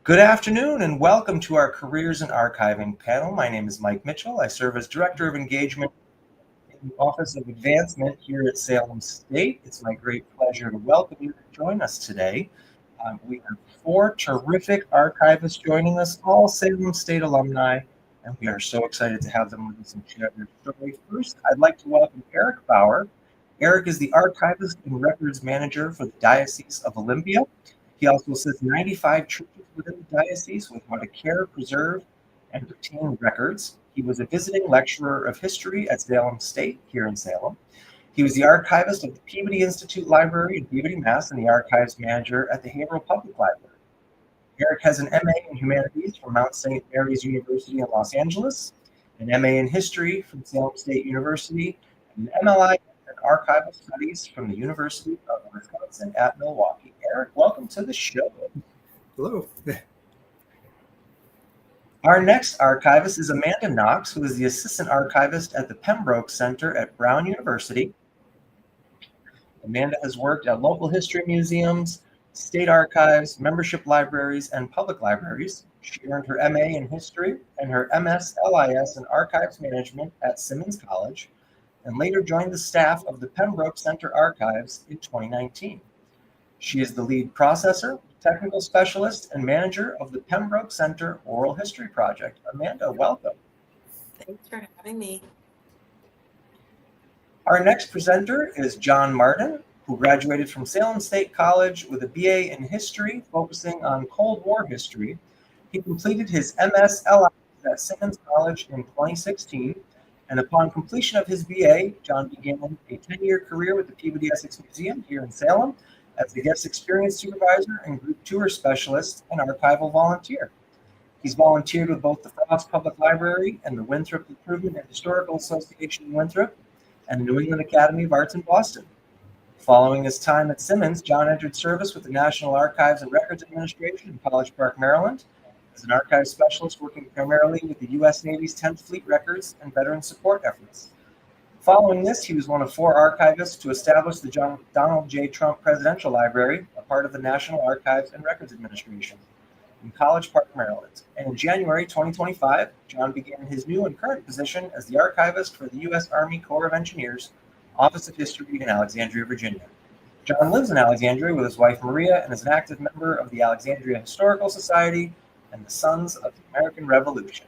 Good afternoon and welcome to our Careers in Archiving panel. My name is Mike Mitchell. I serve as Director of Engagement in the Office of Advancement here at Salem State. It's my great pleasure to welcome you to join us today. We have four terrific archivists joining us, all Salem State alumni, and we are so excited to have them with us and share their story. First, I'd like to welcome Erik Bauer. Erik is the Archivist and Records Manager for the Diocese of Olympia. He also assists 95 churches within the diocese with how to care, preserve, and retain records. He was a visiting lecturer of history at Salem State here in Salem. He was the archivist of the Peabody Institute Library in Peabody, Mass, and the archives manager at the Haverhill Public Library. Erik has an MA in humanities from Mount St. Mary's University in Los Angeles, an MA in history from Salem State University, and an MLIS in archival studies from the University of Wisconsin at Milwaukee. Erik, welcome to the show. Hello. Our next archivist is Amanda Knox, who is the assistant archivist at the Pembroke Center at Brown University. Amanda has worked at local history museums, state archives, membership libraries, and public libraries. She earned her MA in history and her MSLIS in archives management at Simmons College, and later joined the staff of the Pembroke Center Archives in 2019. She is the lead processor, technical specialist, and manager of the Pembroke Center Oral History Project. Amanda, welcome. Thanks for having me. Our next presenter is John Martin, who graduated from Salem State College with a BA in history, focusing on Cold War history. He completed his MSLIS at Simmons College in 2016, and upon completion of his BA, John began a 10-year career with the Peabody Museum here in Salem as the guest experience supervisor and group tour specialist and archival volunteer. He's volunteered with both the Frost Public Library and the Winthrop Improvement and Historical Association in Winthrop and the New England Academy of Arts in Boston. Following his time at Simmons, John entered service with the National Archives and Records Administration in College Park, Maryland, as an archives specialist working primarily with the U.S. Navy's 10th Fleet records and veteran support efforts. Following this, he was one of four archivists to establish the Donald J. Trump Presidential Library, a part of the National Archives and Records Administration, in College Park, Maryland. And in January 2025, John began his new and current position as the archivist for the U.S. Army Corps of Engineers, Office of History in Alexandria, Virginia. John lives in Alexandria with his wife Maria and is an active member of the Alexandria Historical Society and the Sons of the American Revolution.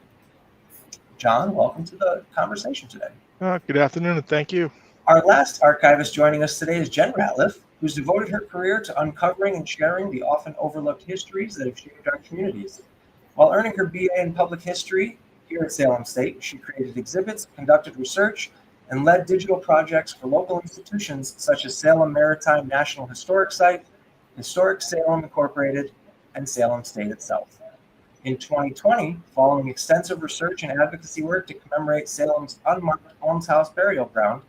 John, welcome to the conversation today. Good afternoon, and thank you. Our last archivist joining us today is Jen Ratliff, who's devoted her career to uncovering and sharing the often overlooked histories that have shaped our communities. While earning her BA in public history here at Salem State, she created exhibits, conducted research, and led digital projects for local institutions such as Salem Maritime National Historic Site, Historic Salem Incorporated, and Salem State itself. In 2020, following extensive research and advocacy work to commemorate Salem's unmarked almshouse burial ground,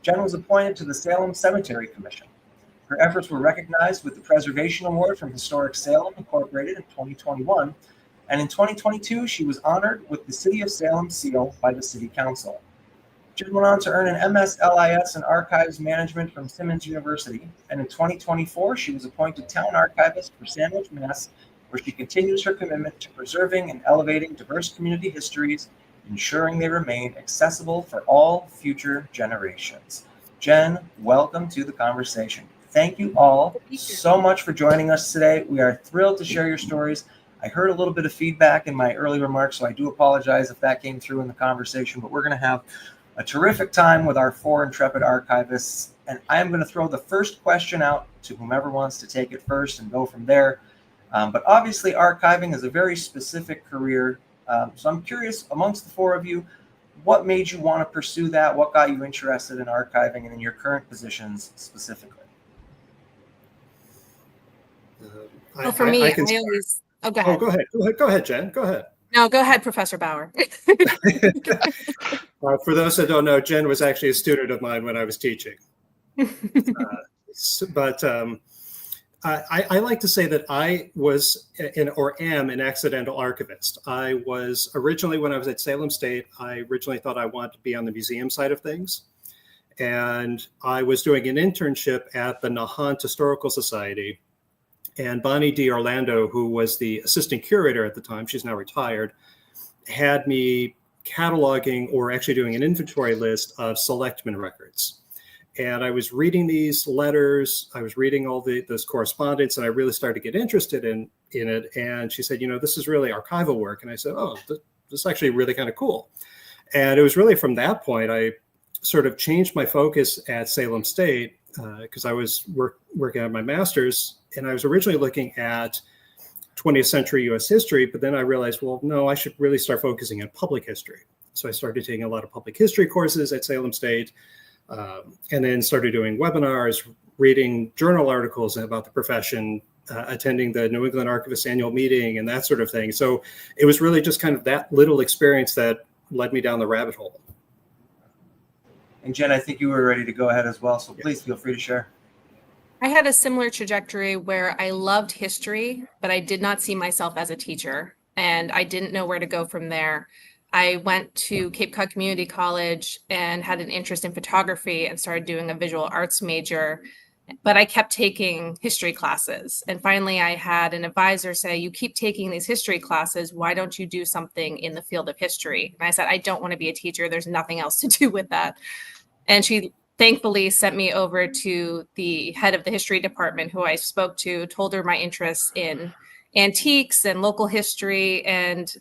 Jen was appointed to the Salem Cemetery Commission. Her efforts were recognized with the Preservation Award from Historic Salem Incorporated in 2021, and in 2022, she was honored with the City of Salem seal by the City Council. Jen went on to earn an MSLIS in Archives Management from Simmons University, and in 2024, she was appointed Town Archivist for Sandwich, Mass., where she continues her commitment to preserving and elevating diverse community histories, ensuring they remain accessible for all future generations. Jen, welcome to the conversation. Thank you all so much for joining us today. We are thrilled to share your stories. I heard a little bit of feedback in my early remarks, so I do apologize if that came through in the conversation, but we're going to have a terrific time with our four intrepid archivists, and I am going to throw the first question out to whomever wants to take it first and go from there. But obviously, archiving is a very specific career. So I'm curious, amongst the four of you, what made you want to pursue that? What got you interested in archiving and in your current positions specifically? Well, for me, I always... Oh, go ahead. Go ahead, Jen. Go ahead. No, go ahead, Professor Bauer. For those that don't know, Jen was actually a student of mine when I was teaching. I like to say that I was am an accidental archivist. I was originally, when I was at Salem State, I originally thought I wanted to be on the museum side of things. And I was doing an internship at the Nahant Historical Society. And Bonnie D. Orlando, who was the assistant curator at the time, she's now retired, had me cataloging or actually doing an inventory list of selectmen records. And I was reading these letters, I was reading all this correspondence, and I really started to get interested in it. And she said, this is really archival work. And I said, oh, this is actually really kind of cool. And it was really from that point, I sort of changed my focus at Salem State because I was working on my master's, and I was originally looking at 20th century US history, but then I realized, well, no, I should really start focusing on public history. So I started taking a lot of public history courses at Salem State, and then started doing webinars, reading journal articles about the profession, attending the New England Archivist annual meeting and that sort of thing. So it was really just kind of that little experience that led me down the rabbit hole. And Jen, I think you were ready to go ahead as well, so please feel free to share. I had a similar trajectory where I loved history, but I did not see myself as a teacher, and I didn't know where to go from there. I went to �W𝐞𝐿 Community College and had an interest in photography and started doing a visual arts major, but I kept taking history classes. And finally, I had an advisor say, you keep taking these history classes, why don't you do something in the field of history? And I said, I don't want to be a teacher. There's nothing else to do with that. And she thankfully sent me over to the head of the history department, who I spoke to, told her my interests in antiques and local history. And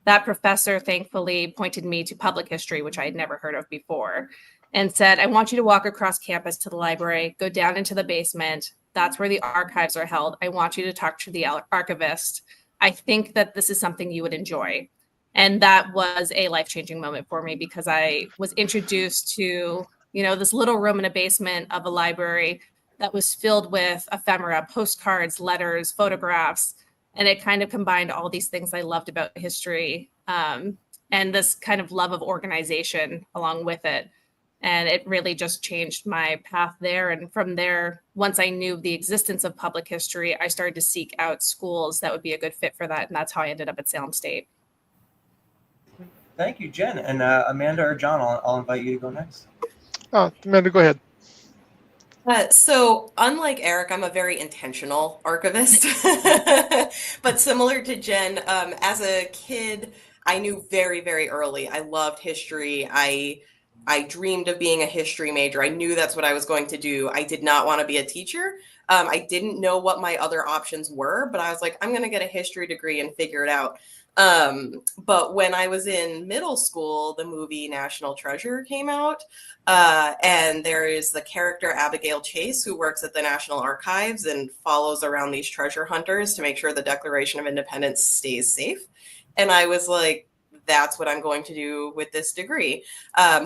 that professor thankfully pointed me to public history, which I had never heard of before, and said, I want you to walk across campus to the library, go down into the basement. That's where the archives are held. I want you to talk to the archivist. I think that this is something you would enjoy. And that was a life-changing moment for me, because I was introduced to, this little room in a basement of a library that was filled with ephemera, postcards, letters, photographs. And it kind of combined all these things I loved about history, and this kind of love of organization along with it. And it really just changed my path there. And from there, once I knew the existence of public history, I started to seek out schools that would be a good fit for that. And that's how I ended up at Salem State. Thank you, Jen. And Amanda or John, I'll invite you to go next. Amanda, go ahead. So unlike Eric, I'm a very intentional archivist, but similar to Jen, as a kid, I knew very, very early. I loved history. I dreamed of being a history major. I knew that's what I was going to do. I did not want to be a teacher. I didn't know what my other options were, but I was like, I'm going to get a history degree and figure it out. But when I was in middle school, the movie National Treasure came out. And there is the character Abigail Chase, who works at the National Archives and follows around these treasure hunters to make sure the Declaration of Independence stays safe. And I was like, that's what I'm going to do with this degree.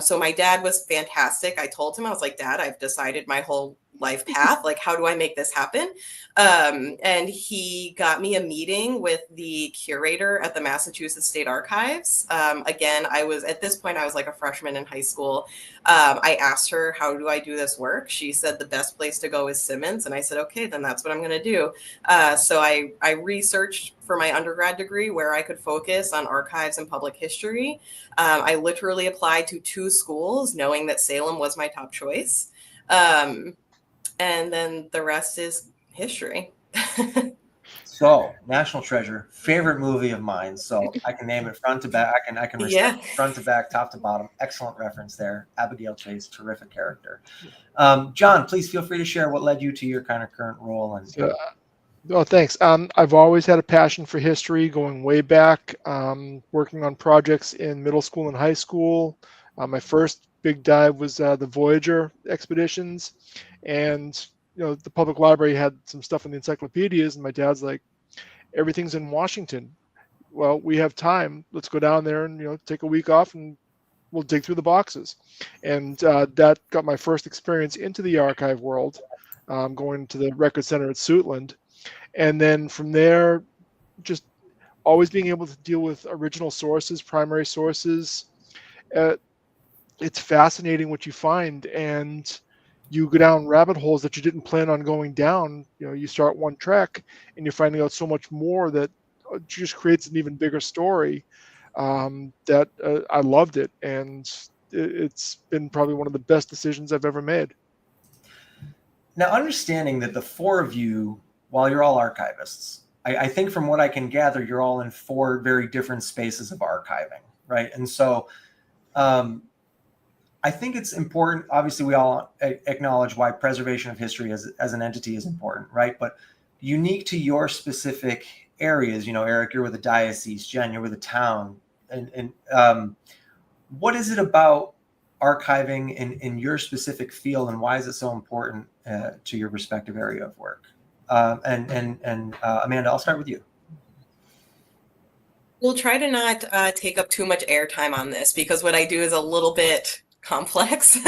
So my dad was fantastic. I told him, I was like, Dad, I've decided my whole life path. Like, how do I make this happen? And he got me a meeting with the curator at the Massachusetts State Archives. Again, at this point, I was like a freshman in high school. I asked her, how do I do this work? She said the best place to go is Simmons. And I said, okay, then that's what I'm going to do. So I researched for my undergrad degree where I could focus on archives and public history. I literally applied to 2 schools, knowing that Salem was my top choice. And then the rest is history. So, National Treasure, favorite movie of mine. So I can name it front to back. I can recite front to back, top to bottom. Excellent reference there. Abigail Chase, terrific character. John, please feel free to share what led you to your kind of current role. Thanks. I've always had a passion for history, going way back, working on projects in middle school and high school. My first big dive was the Voyager expeditions, and the public library had some stuff in the encyclopedias, and my dad's like, everything's in Washington. Well, we have time. Let's go down there and take a week off, and we'll dig through the boxes. And that got my first experience into the archive world, going to the Record Center at Suitland. And then from there, just always being able to deal with original sources, primary sources. It's fascinating what you find, and you go down rabbit holes that you didn't plan on going down. You start one track and you're finding out so much more that just creates an even bigger story. That I loved it, and it's been probably one of the best decisions I've ever made. Now, understanding that the 4 of you while you're all archivists, I think from what I can gather, you're all in 4 very different spaces of archiving, right? And so I think it's important. Obviously, we all acknowledge why preservation of history as an entity is important, right? But unique to your specific areas, Eric, you're with the diocese, Jen, you're with the town. And what is it about archiving in your specific field, and why is it so important to your respective area of work? Amanda, I'll start with you. We'll try to not take up too much airtime on this, because what I do is a little bit complex.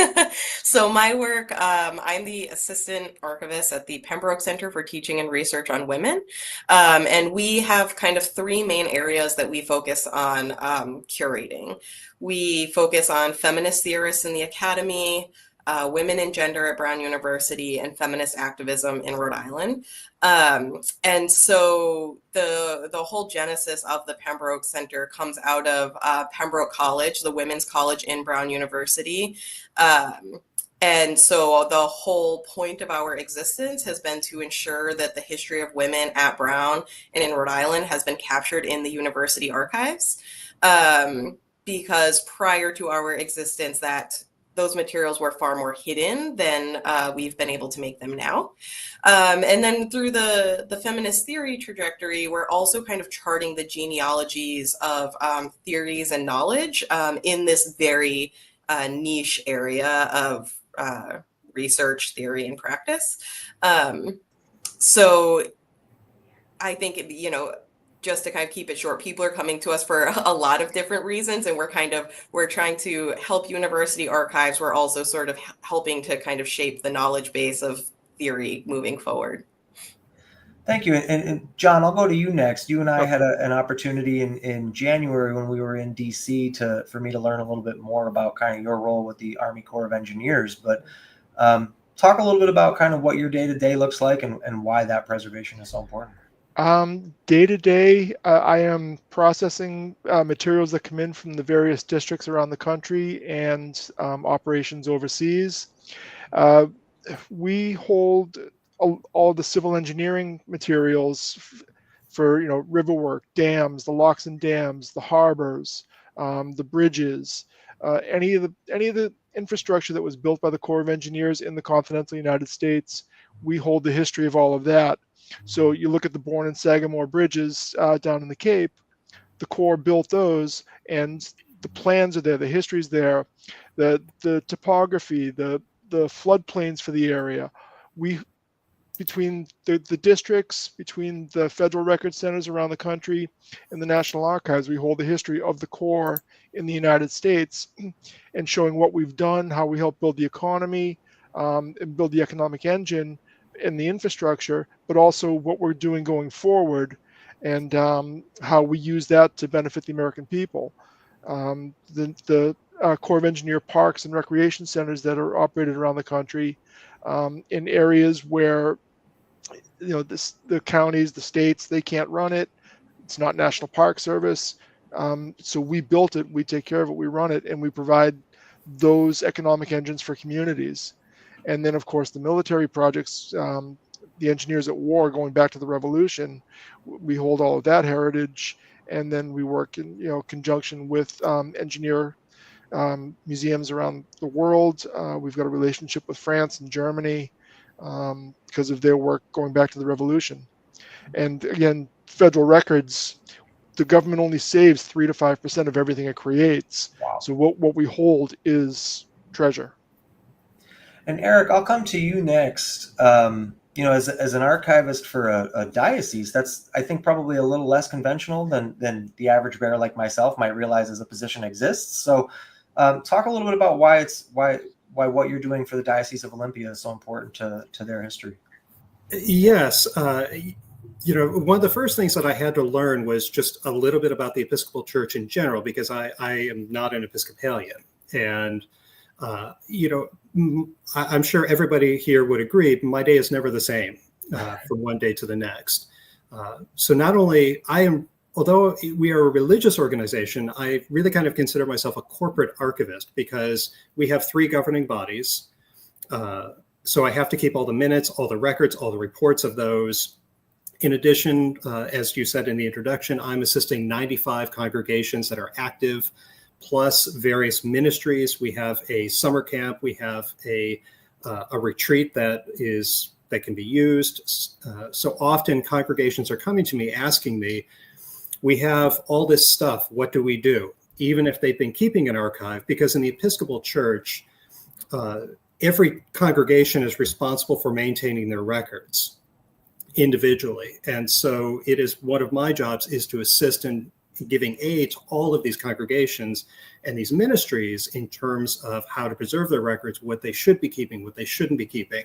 So my work, I'm the assistant archivist at the Pembroke Center for Teaching and Research on Women. And we have kind of 3 main areas that we focus on curating. We focus on feminist theorists in the academy, women and gender at Brown University, and feminist activism in Rhode Island. And so the whole genesis of the Pembroke Center comes out of Pembroke College, the women's college in Brown University. And so the whole point of our existence has been to ensure that the history of women at Brown and in Rhode Island has been captured in the university archives. Because prior to our existence, those materials were far more hidden than we've been able to make them now. And then through the feminist theory trajectory, we're also kind of charting the genealogies of theories and knowledge in this very niche area of research, theory, and practice. So I think, just to kind of keep it short, people are coming to us for a lot of different reasons, and we're trying to help university archives. We're also sort of helping to kind of shape the knowledge base of theory moving forward. Thank you. And John, I'll go to you next. You and I had an opportunity in January when we were in DC for me to learn a little bit more about kind of your role with the Army Corps of Engineers. But talk a little bit about kind of what your day-to-day looks like and why that preservation is so important. Day to day, I am processing materials that come in from the various districts around the country and operations overseas. We hold all the civil engineering materials for river work, dams, the locks and dams, the harbors, the bridges, any of the infrastructure that was built by the Corps of Engineers in the continental United States. We hold the history of all of that. So you look at the Bourne and Sagamore bridges down in the Cape, the Corps built those, and the plans are there, the history's there, the topography, the floodplains for the area. Between the districts, between the federal record centers around the country and the National Archives, we hold the history of the Corps in the United States and showing what we've done, how we help build the economy and build the economic engine and the infrastructure, but also what we're doing going forward and how we use that to benefit the American people. The Corps of Engineer parks and recreation centers that are operated around the country in areas where the counties, the states, they can't run it. It's not National Park Service. So we built it, we take care of it, we run it, and we provide those economic engines for communities. And then, of course, the military projects, the engineers at war going back to the Revolution, we hold all of that heritage. And then we work in conjunction with engineer museums around the world. We've got a relationship with France and Germany because of their work going back to the Revolution. And again, federal records, the government only saves 3 to 5% of everything it creates. Wow. So what we hold is treasure. And Eric, I'll come to you next. As an archivist for a diocese, that's, I think, probably a little less conventional than the average bearer like myself might realize as a position exists. So talk a little bit about why what you're doing for the Diocese of Olympia is so important to their history. Yes. One of the first things that I had to learn was just a little bit about the Episcopal Church in general, because I am not an Episcopalian. And I'm sure everybody here would agree, my day is never the same from one day to the next. So not only although we are a religious organization, I really kind of consider myself a corporate archivist because we have 3 governing bodies. So I have to keep all the minutes, all the records, all the reports of those. In addition, as you said in the introduction, I'm assisting 95 congregations that are active, plus various ministries. We have a summer camp. We have a retreat that can be used. So often congregations are coming to me asking me, we have all this stuff, what do we do? Even if they've been keeping an archive, because in the Episcopal Church, every congregation is responsible for maintaining their records individually. And so it is one of my jobs is to assist in giving aid to all of these congregations and these ministries in terms of how to preserve their records, what they should be keeping, what they shouldn't be keeping.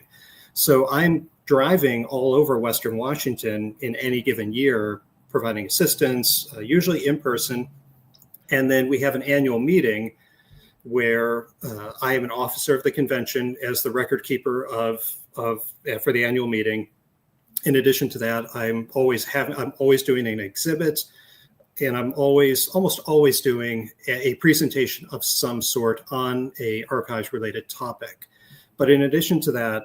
So I'm driving all over Western Washington in any given year, providing assistance, usually in person. And then we have an annual meeting where I am an officer of the convention as the record keeper for the annual meeting. In addition to that, I'm always doing an exhibit, and I'm almost always doing a presentation of some sort on a archives related topic. But in addition to that,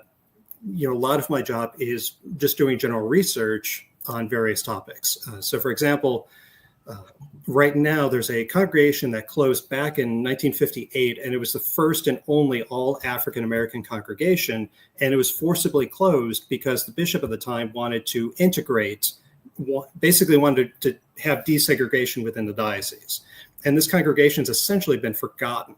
a lot of my job is just doing general research on various topics. So for example, right now there's a congregation that closed back in 1958, and it was the first and only all African-American congregation, and it was forcibly closed because the bishop at the time wanted to basically wanted to have desegregation within the diocese. And this congregation has essentially been forgotten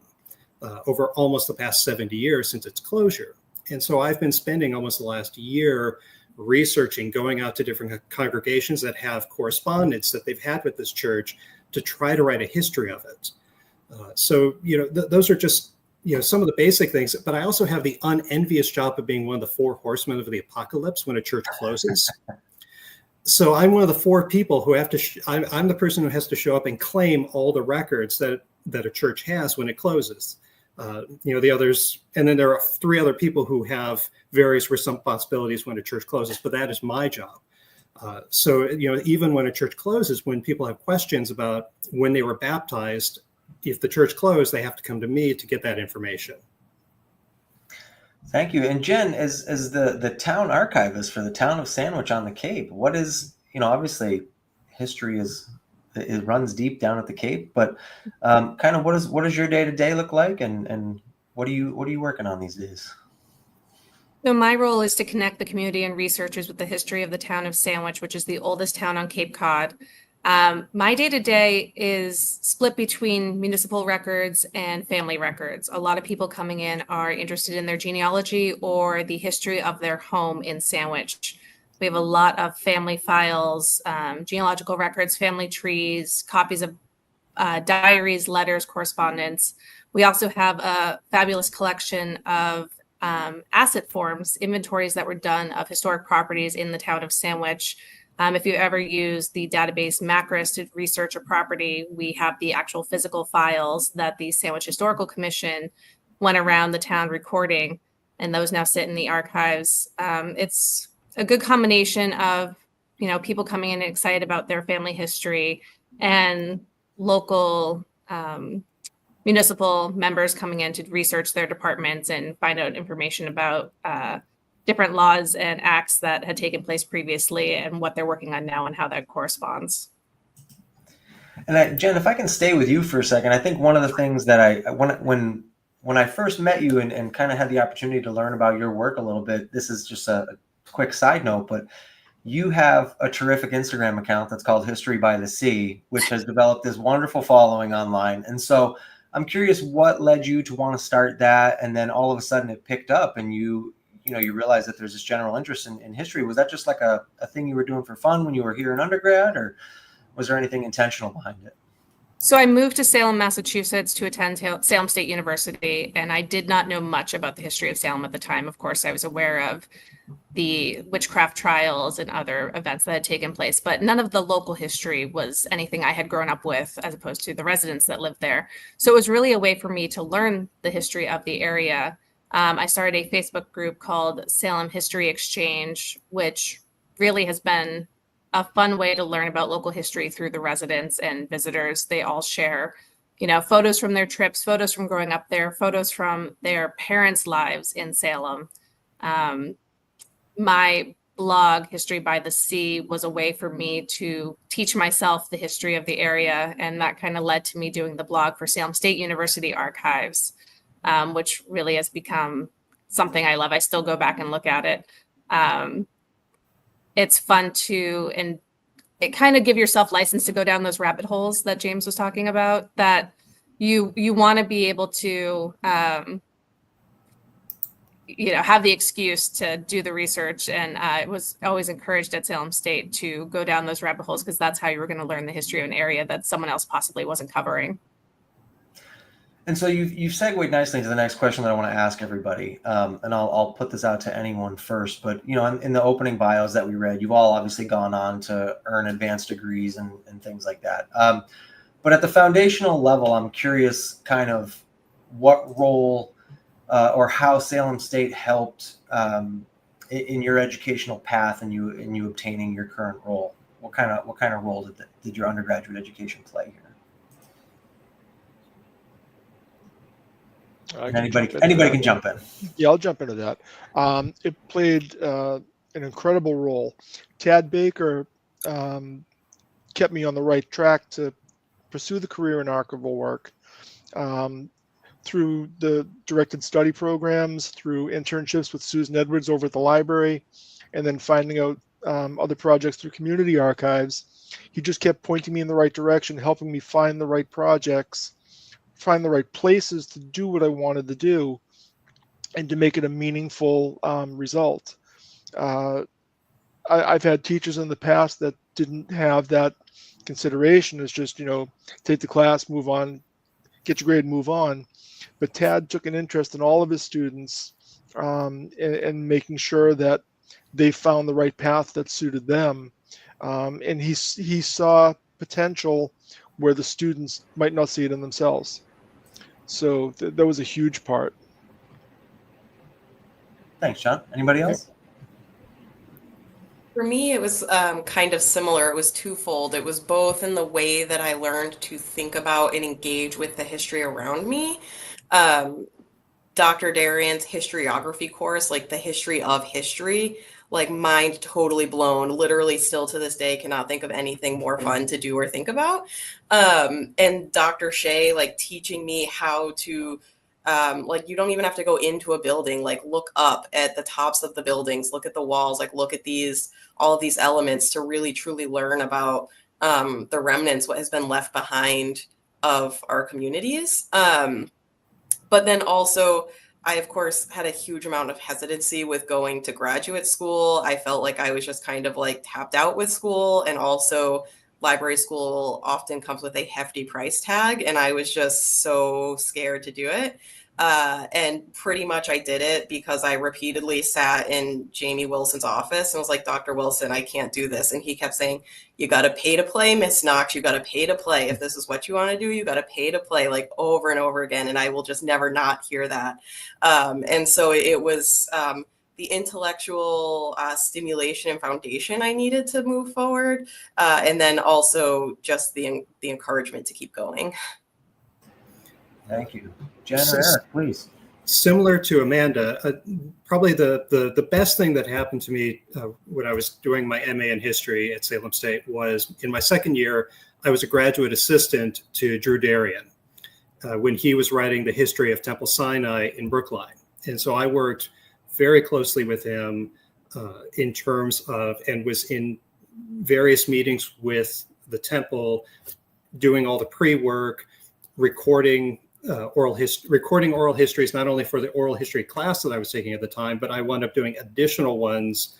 over almost the past 70 years since its closure. And so I've been spending almost the last year researching, going out to different congregations that have correspondence that they've had with this church to try to write a history of it. So those are just some of the basic things. But I also have the unenvious job of being one of the four horsemen of the apocalypse when a church closes. So I'm one of the four people who have to. I'm the person who has to show up and claim all the records that a church has when it closes. The others, and then there are three other people who have various responsibilities when a church closes, but that is my job. So even when a church closes, when people have questions about when they were baptized, if the church closed, they have to come to me to get that information. Thank you. And Jen, as the town archivist for the town of Sandwich on the Cape, what is, obviously history it runs deep down at the Cape, but kind of what does your day-to-day look like, and what are you working on these days? So my role is to connect the community and researchers with the history of the town of Sandwich, which is the oldest town on Cape Cod. My day-to-day is split between municipal records and family records. A lot of people coming in are interested in their genealogy or the history of their home in Sandwich. We have a lot of family files, genealogical records, family trees, copies of diaries, letters, correspondence. We also have a fabulous collection of asset forms, inventories that were done of historic properties in the town of Sandwich. If you ever use the database Macris to research a property, we have the actual physical files that the Sandwich Historical Commission went around the town recording, and those now sit in the archives. It's a good combination of, people coming in excited about their family history and local municipal members coming in to research their departments and find out information about different laws and acts that had taken place previously and what they're working on now and how that corresponds. And Jen, if I can stay with you for a second, I think one of the things that when I first met you and kind of had the opportunity to learn about your work a little bit, this is just a quick side note, but you have a terrific Instagram account that's called History by the Sea, which has developed this wonderful following online. And so I'm curious what led you to want to start that, and then all of a sudden it picked up and you realize that there's this general interest in history. Was that just like a thing you were doing for fun when you were here in undergrad, or was there anything intentional behind it? So I moved to Salem, Massachusetts to attend Salem State University, and I did not know much about the history of Salem at the time. Of course, I was aware of the witchcraft trials and other events that had taken place, but none of the local history was anything I had grown up with as opposed to the residents that lived there. So it was really a way for me to learn the history of the area. I started a Facebook group called Salem History Exchange, which really has been a fun way to learn about local history through the residents and visitors. They all share, photos from their trips, photos from growing up there, photos from their parents' lives in Salem. My blog, History by the Sea, was a way for me to teach myself the history of the area. And that kind of led to me doing the blog for Salem State University Archives, which really has become something I love. I still go back and look at it. It's fun to, and it kind of give yourself license to go down those rabbit holes that James was talking about, that you want to be able to, have the excuse to do the research. And it was always encouraged at Salem State to go down those rabbit holes, because that's how you were going to learn the history of an area that someone else possibly wasn't covering. And so you've segued nicely into the next question that I want to ask everybody. And I'll put this out to anyone first, but in the opening bios that we read, you've all obviously gone on to earn advanced degrees and things like that. But at the foundational level, I'm curious kind of what role or how Salem State helped in your educational path and you obtaining your current role. What kind of role did your undergraduate education play here? Anybody can jump in. Yeah, I'll jump into that. It played an incredible role. Tad Baker kept me on the right track to pursue the career in archival work through the directed study programs, through internships with Susan Edwards over at the library, and then finding out other projects through community archives. He just kept pointing me in the right direction, helping me find the right projects, find the right places to do what I wanted to do, and to make it a meaningful result. I've had teachers in the past that didn't have that consideration. It's just, take the class, move on, get your grade, move on. But Tad took an interest in all of his students and making sure that they found the right path that suited them. And he saw potential where the students might not see it in themselves. So that was a huge part. Thanks, John. Anybody else? For me, it was kind of similar. It was twofold. It was both in the way that I learned to think about and engage with the history around me. Dr. Darian's historiography course, like the history of history, like mind totally blown. Literally still to this day cannot think of anything more fun to do or think about. And Dr. Shea, like teaching me how to, like you don't even have to go into a building, like look up at the tops of the buildings, look at the walls, like look at all of these elements to really truly learn about the remnants, what has been left behind of our communities. But then also, I, of course, had a huge amount of hesitancy with going to graduate school. I felt like I was just kind of like tapped out with school. And also library school often comes with a hefty price tag. And I was just so scared to do it. And pretty much I did it because I repeatedly sat in Jamie Wilson's office and was like, Dr. Wilson, I can't do this. And he kept saying, you got to pay to play, Miss Knox. You got to pay to play. If this is what you want to do, you got to pay to play, like over and over again. And I will just never not hear that. And so it was the intellectual stimulation and foundation I needed to move forward. And then also just the encouragement to keep going. Thank you. Jen or Eric, please. Similar to Amanda, probably the best thing that happened to me when I was doing my MA in history at Salem State was in my second year, I was a graduate assistant to Drew Darian when he was writing the history of Temple Sinai in Brookline. And so I worked very closely with him in terms of, and was in various meetings with the temple, doing all the pre-work, recording oral histories, not only for the oral history class that I was taking at the time, but I wound up doing additional ones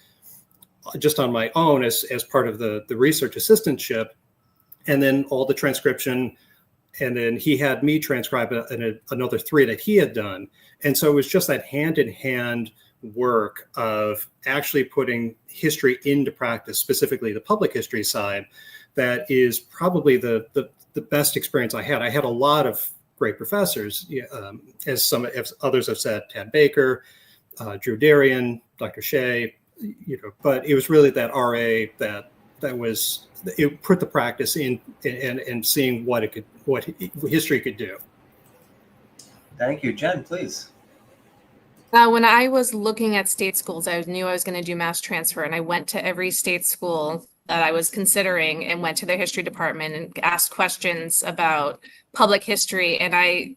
just on my own as part of the research assistantship, and then all the transcription. And then he had me transcribe another 3 that he had done. And so it was just that hand-in-hand work of actually putting history into practice, specifically the public history side, that is probably the best experience I had. I had a lot of great professors, as others have said, Tad Baker, Drew Darian, Dr. Shea, but it was really that RA that was, it put the practice in and seeing what history could do. Thank you. Jen, please. When I was looking at state schools, I knew I was going to do mass transfer, and I went to every state school that I was considering and went to their history department and asked questions about public history. And I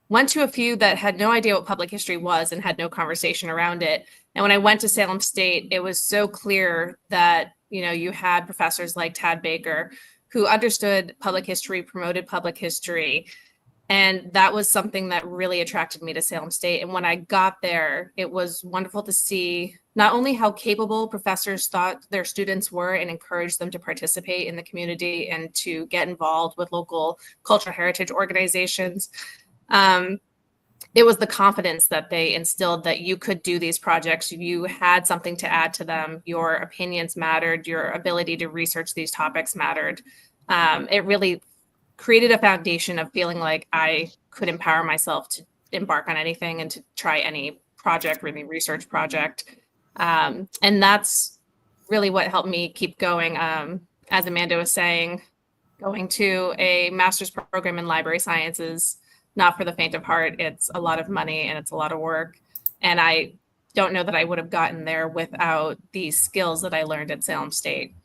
went to a few that had no idea what public history was and had no conversation around it. And when I went to Salem State, it was so clear that, you had professors like Tad Baker who understood public history, promoted public history. And that was something that really attracted me to Salem State. And when I got there, it was wonderful to see not only how capable professors thought their students were and encouraged them to participate in the community and to get involved with local cultural heritage organizations. It was the confidence that they instilled that you could do these projects. You had something to add to them. Your opinions mattered. Your ability to research these topics mattered. It really created a foundation of feeling like I could empower myself to embark on anything and to try any project, any research project. And that's really what helped me keep going. As Amanda was saying, going to a master's program in library sciences, not for the faint of heart. It's a lot of money and it's a lot of work. And I don't know that I would have gotten there without these skills that I learned at Salem State.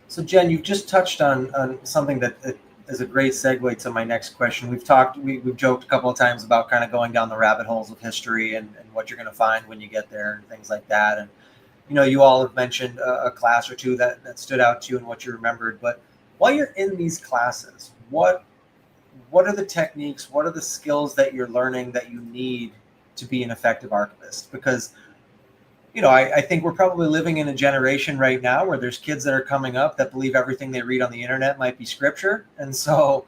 So Jen, you've just touched on something that is a great segue to my next question. We've joked a couple of times about kind of going down the rabbit holes of history and what you're going to find when you get there and things like that. And, you all have mentioned a class or two that stood out to you and what you remembered. But while you're in these classes, what are the techniques, what are the skills that you're learning that you need to be an effective archivist? Because I think we're probably living in a generation right now where there's kids that are coming up that believe everything they read on the internet might be scripture. And so,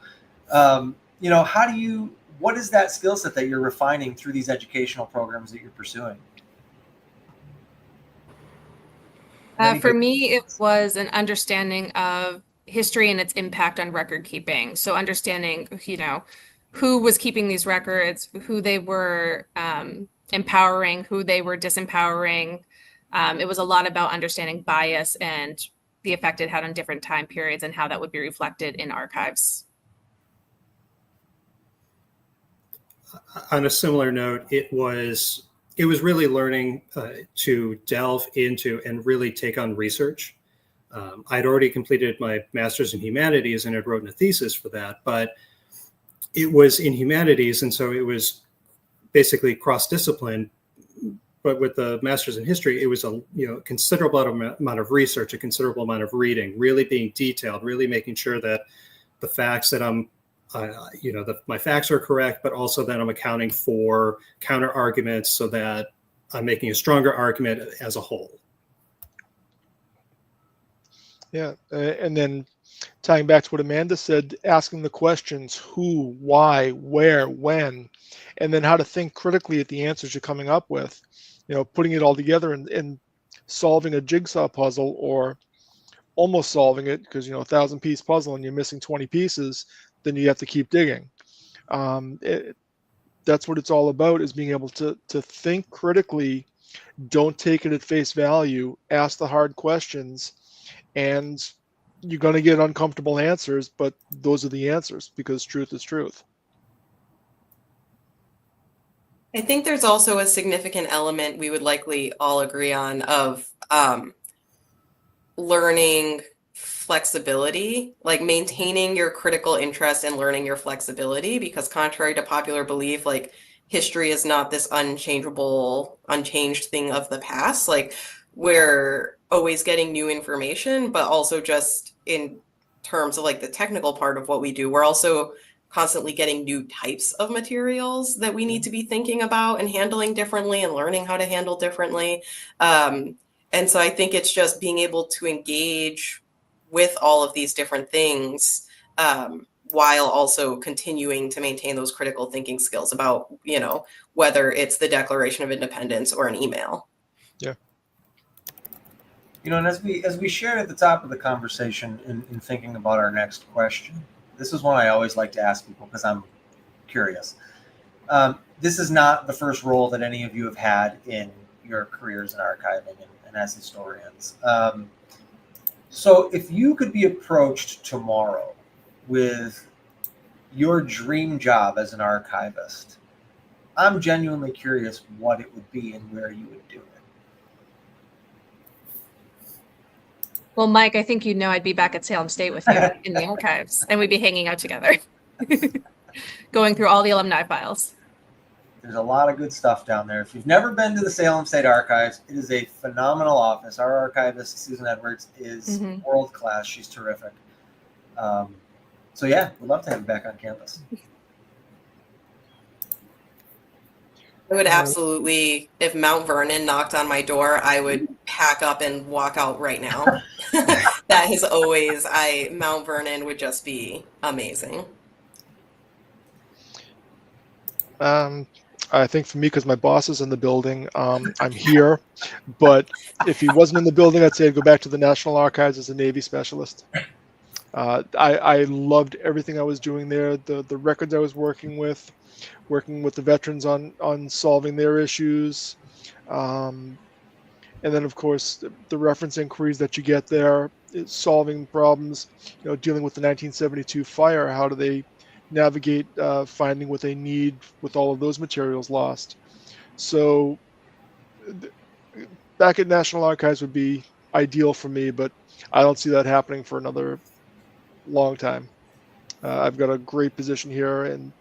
what is that skill set that you're refining through these educational programs that you're pursuing? For me, it was an understanding of history and its impact on record keeping. So understanding, who was keeping these records, who they were empowering, who they were disempowering. It was a lot about understanding bias and the effect it had on different time periods and how that would be reflected in archives. On a similar note, it was really learning to delve into and really take on research. I'd already completed my master's in humanities and had written a thesis for that, but it was in humanities, and so it was basically cross-discipline. But with the master's in history, it was a considerable amount of research, a considerable amount of reading, really being detailed, really making sure that the facts that my facts are correct, but also that I'm accounting for counter arguments so that I'm making a stronger argument as a whole. Yeah, and then tying back to what Amanda said, asking the questions who, why, where, when, and then how to think critically at the answers you're coming up with, putting it all together and solving a jigsaw puzzle or almost solving it because, 1,000-piece puzzle and you're missing 20 pieces, then you have to keep digging. That's what it's all about, is being able to think critically, don't take it at face value, ask the hard questions, and you're going to get uncomfortable answers, but those are the answers because truth is truth. I think there's also a significant element we would likely all agree on of learning flexibility, like maintaining your critical interest and learning your flexibility, because contrary to popular belief, like history is not this unchanged thing of the past. Like we're always getting new information, but also just in terms of like the technical part of what we do, we're also constantly getting new types of materials that we need to be thinking about and handling differently and learning how to handle differently. And so I think it's just being able to engage with all of these different things while also continuing to maintain those critical thinking skills about, whether it's the Declaration of Independence or an email. Yeah. And as we shared at the top of the conversation in thinking about our next question, this is one I always like to ask people because I'm curious. This is not the first role that any of you have had in your careers in archiving and as historians. So if you could be approached tomorrow with your dream job as an archivist, I'm genuinely curious what it would be and where you would do it. Well, Mike, I think I'd be back at Salem State with you in the archives, and we'd be hanging out together, going through all the alumni files. There's a lot of good stuff down there. If you've never been to the Salem State Archives, it is a phenomenal office. Our archivist, Susan Edwards, is world class. She's terrific. So yeah, we'd love to have you back on campus. I would absolutely, if Mount Vernon knocked on my door, I would pack up and walk out right now. That is always, Mount Vernon would just be amazing. I think for me, because my boss is in the building, I'm here. But if he wasn't in the building, I'd say I'd go back to the National Archives as a Navy specialist. I loved everything I was doing there, the records I was working with the veterans on solving their issues. And then, of course, the reference inquiries that you get there, solving problems, dealing with the 1972 fire. How do they navigate finding what they need with all of those materials lost? So back at National Archives would be ideal for me, but I don't see that happening for another long time. I've got a great position here, and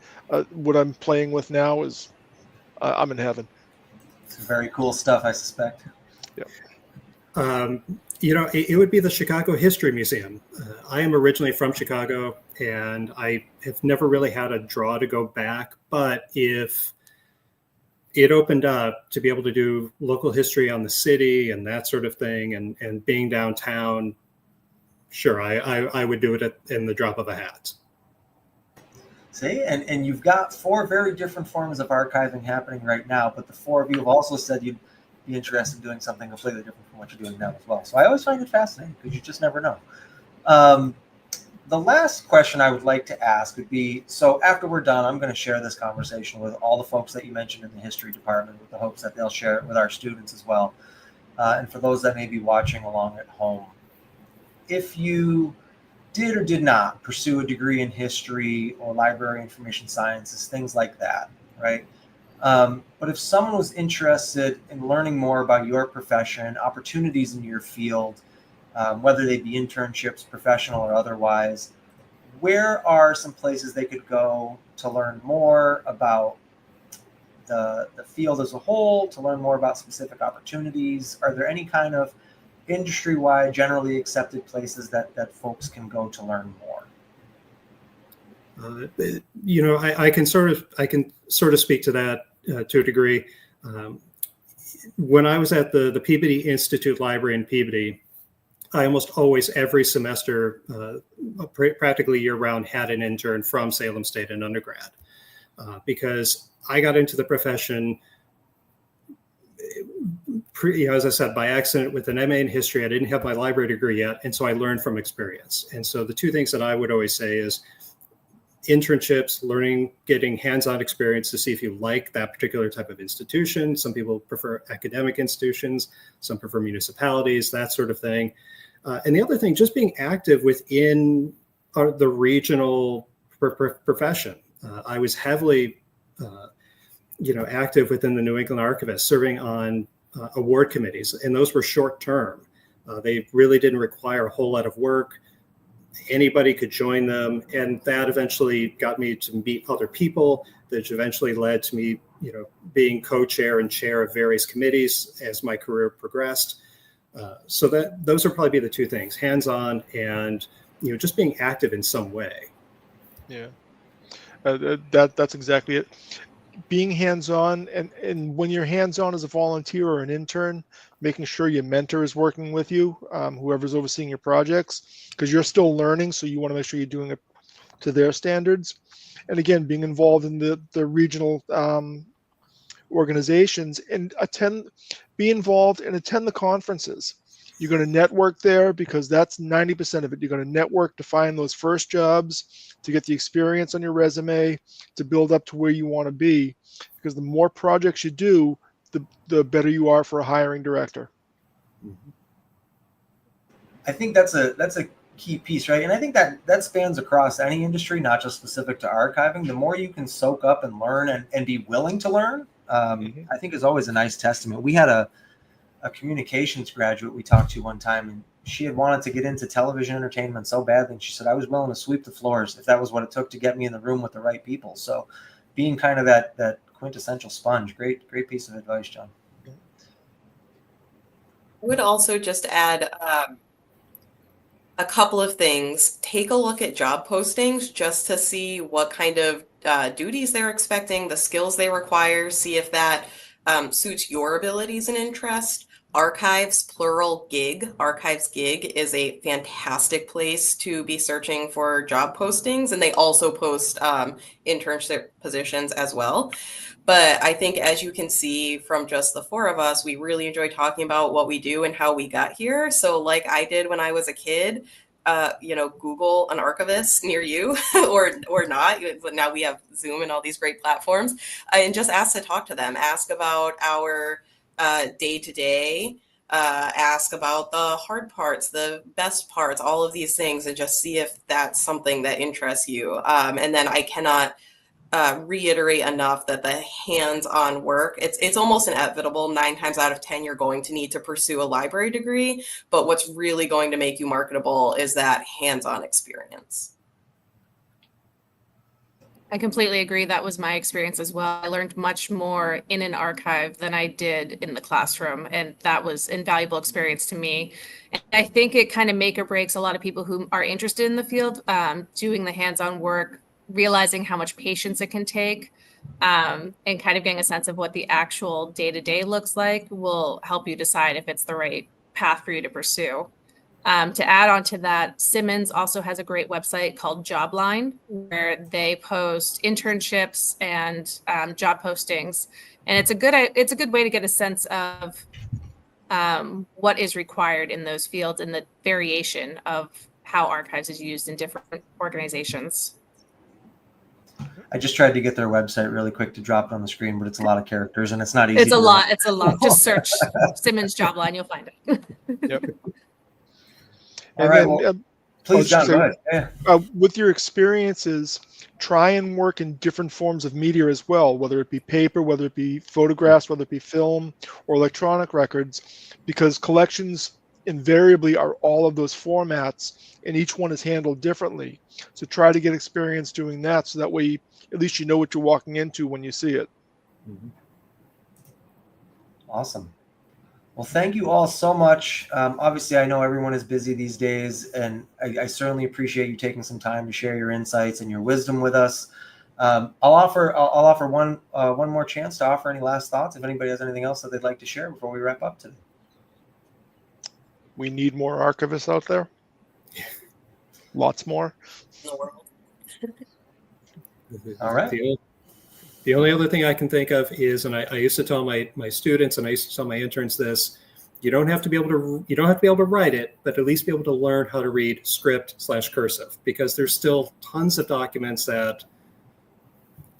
what I'm playing with now is I'm in heaven. It's very cool stuff, I suspect. Yeah. It would be the Chicago History Museum. I am originally from Chicago, and I have never really had a draw to go back. But if it opened up to be able to do local history on the city and that sort of thing, and being downtown, sure, I would do it in the drop of a hat. See, and you've got 4 very different forms of archiving happening right now, but the 4 of you have also said you'd be interested in doing something completely different from what you're doing now as well. So I always find it fascinating because you just never know. The last question I would like to ask would be, so after we're done, I'm going to share this conversation with all the folks that you mentioned in the history department with the hopes that they'll share it with our students as well. And for those that may be watching along at home, if you did or did not pursue a degree in history or library information sciences, things like that, right? But if someone was interested in learning more about your profession, opportunities in your field, whether they be internships, professional or otherwise, where are some places they could go to learn more about the field as a whole, to learn more about specific opportunities? Are there any kind of industry-wide, generally accepted places that folks can go to learn more? I can sort of speak to that to a degree. When I was at the Peabody Institute Library in Peabody, I almost always every semester, practically year-round, had an intern from Salem State in undergrad, because I got into the profession, as I said, by accident with an MA in history. I didn't have my library degree yet, and so I learned from experience. And so the 2 things that I would always say is internships, learning, getting hands-on experience to see if you like that particular type of institution. Some people prefer academic institutions, some prefer municipalities, that sort of thing. And the other thing, just being active within the regional profession. I was heavily, active within the New England Archivist, serving on award committees, and those were short-term. They really didn't require a whole lot of work. Anybody could join them, and that eventually got me to meet other people, that eventually led to me, being co-chair and chair of various committees as my career progressed. So that those would probably be the 2 things: hands-on and just being active in some way. Yeah, that's exactly it. Being hands-on, and when you're hands-on as a volunteer or an intern, making sure your mentor is working with you, whoever's overseeing your projects, because you're still learning, so you want to make sure you're doing it to their standards. And again, being involved in the regional organizations, and be involved and attend the conferences. You're going to network there, because that's 90% of it. You're going to network to find those first jobs, to get the experience on your resume, to build up to where you want to be. Because the more projects you do, the better you are for a hiring director. I think that's a key piece, right? And I think that spans across any industry, not just specific to archiving. The more you can soak up and learn and be willing to learn, I think is always a nice testament. We had a communications graduate we talked to one time, and she had wanted to get into television entertainment so badly. And she said, I was willing to sweep the floors if that was what it took to get me in the room with the right people. So being kind of that quintessential sponge, great piece of advice, John. I would also just add a couple of things. Take a look at job postings just to see what kind of duties they're expecting, the skills they require, see if that suits your abilities and interest. Archives, plural, gig, Archives gig is a fantastic place to be searching for job postings, and they also post internship positions as well. But I think, as you can see from just the four of us, we really enjoy talking about what we do and how we got here. So like I did when I was a kid, Google an archivist near you or not. Now we have Zoom and all these great platforms, and just ask to talk to them. Ask about our day-to-day, ask about the hard parts, the best parts, all of these things, and just see if that's something that interests you. And then I cannot reiterate enough that the hands-on work, it's almost inevitable. 9 times out of 10, you're going to need to pursue a library degree, but what's really going to make you marketable is that hands-on experience. I completely agree. That was my experience as well. I learned much more in an archive than I did in the classroom, and that was invaluable experience to me. And I think it kind of make or breaks a lot of people who are interested in the field, doing the hands-on work, realizing how much patience it can take, and kind of getting a sense of what the actual day-to-day looks like will help you decide if it's the right path for you to pursue. To add on to that, Simmons also has a great website called Jobline, where they post internships and job postings, and it's a good way to get a sense of what is required in those fields and the variation of how archives is used in different organizations. I just tried to get their website really quick to drop it on the screen, but it's a lot of characters and it's not easy. It's a lot. It's a lot. Just search Simmons Jobline, you'll find it. Yep. All right. Well, please, John, go ahead. Yeah. With your experiences, try and work in different forms of media as well, whether it be paper, whether it be photographs, whether it be film or electronic records, because collections invariably are all of those formats, and each one is handled differently. So try to get experience doing that, so that way at least you know what you're walking into when you see it. Mm-hmm. Awesome. Well, thank you all so much. Obviously, I know everyone is busy these days, and I certainly appreciate you taking some time to share your insights and your wisdom with us. I'll offer one more chance to offer any last thoughts if anybody has anything else that they'd like to share before we wrap up today. We need more archivists out there. Lots more. In the world. All right. The only other thing I can think of is, and I used to tell my students, and I used to tell my interns this: you don't have to be able to write it, but at least be able to learn how to read script/cursive, because there's still tons of documents that,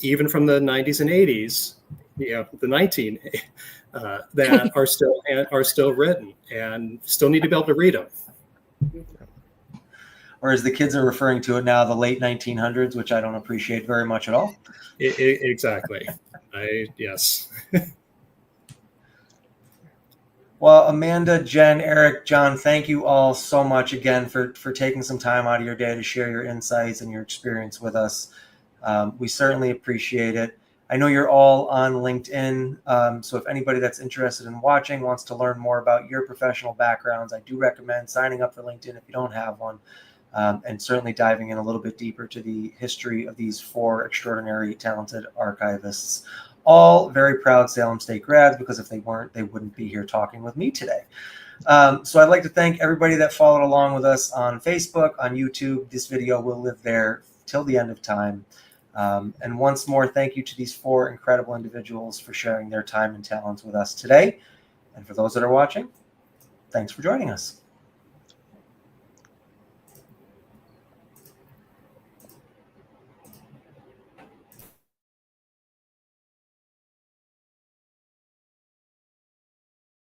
even from the 90s and 80s, the 19, that are still written and still need to be able to read them. Or as the kids are referring to it now, the late 1900s, which I don't appreciate very much at all. Exactly. Yes. Well, Amanda, Jen, Eric, John, thank you all so much again for taking some time out of your day to share your insights and your experience with us. We certainly appreciate it. I know you're all on LinkedIn, so if anybody that's interested in watching wants to learn more about your professional backgrounds, I do recommend signing up for LinkedIn if you don't have one. And certainly diving in a little bit deeper to the history of these 4 extraordinary, talented archivists, all very proud Salem State grads, because if they weren't, they wouldn't be here talking with me today. So I'd like to thank everybody that followed along with us on Facebook, on YouTube. This video will live there till the end of time. And once more, thank you to these 4 incredible individuals for sharing their time and talents with us today. And for those that are watching, thanks for joining us.